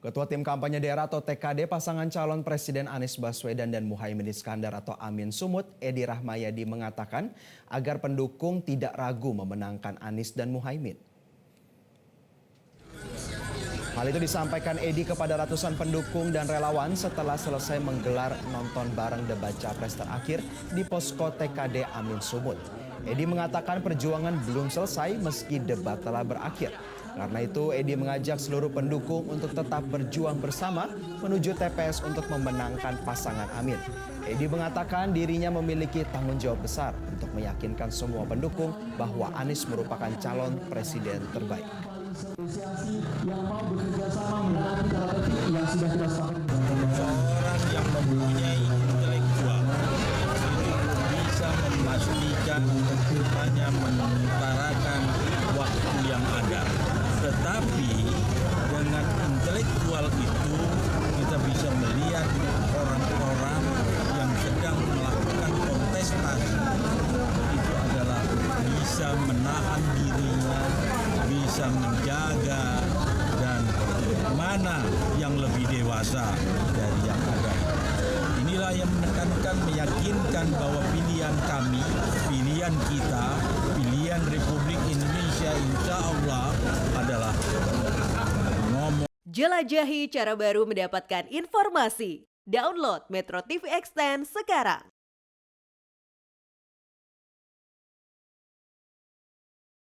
Ketua Tim Kampanye Daerah atau TKD pasangan calon Presiden Anies Baswedan dan Muhaimin Iskandar atau Amin Sumut, Edi Rahmayadi mengatakan agar pendukung tidak ragu memenangkan Anies dan Muhaimin. Hal itu disampaikan Edi kepada ratusan pendukung dan relawan setelah selesai menggelar nonton bareng debat capres terakhir di posko TKD Amin Sumut. Edi mengatakan perjuangan belum selesai meski debat telah berakhir. Karena itu Edi mengajak seluruh pendukung untuk tetap berjuang bersama menuju TPS untuk memenangkan pasangan Amin. Edi mengatakan dirinya memiliki tanggung jawab besar untuk meyakinkan semua pendukung bahwa Anies merupakan calon presiden terbaik. Orang yang mempunyai intelektual bisa memastikan hanya mengutarakan waktu yang ada. Tetapi dengan intelektual itu kita bisa melihat orang-orang yang sedang melakukan kontestasi itu adalah bisa menahan dirinya, bisa menjaga, dan mana yang lebih dewasa dari yang ada. Inilah yang menekankan, meyakinkan bahwa pilihan kami, pilihan kita, pilihan Republik Indonesia insya Allah adalah ngomong. Jelajahi cara baru mendapatkan informasi. Download Metro TV Extend sekarang.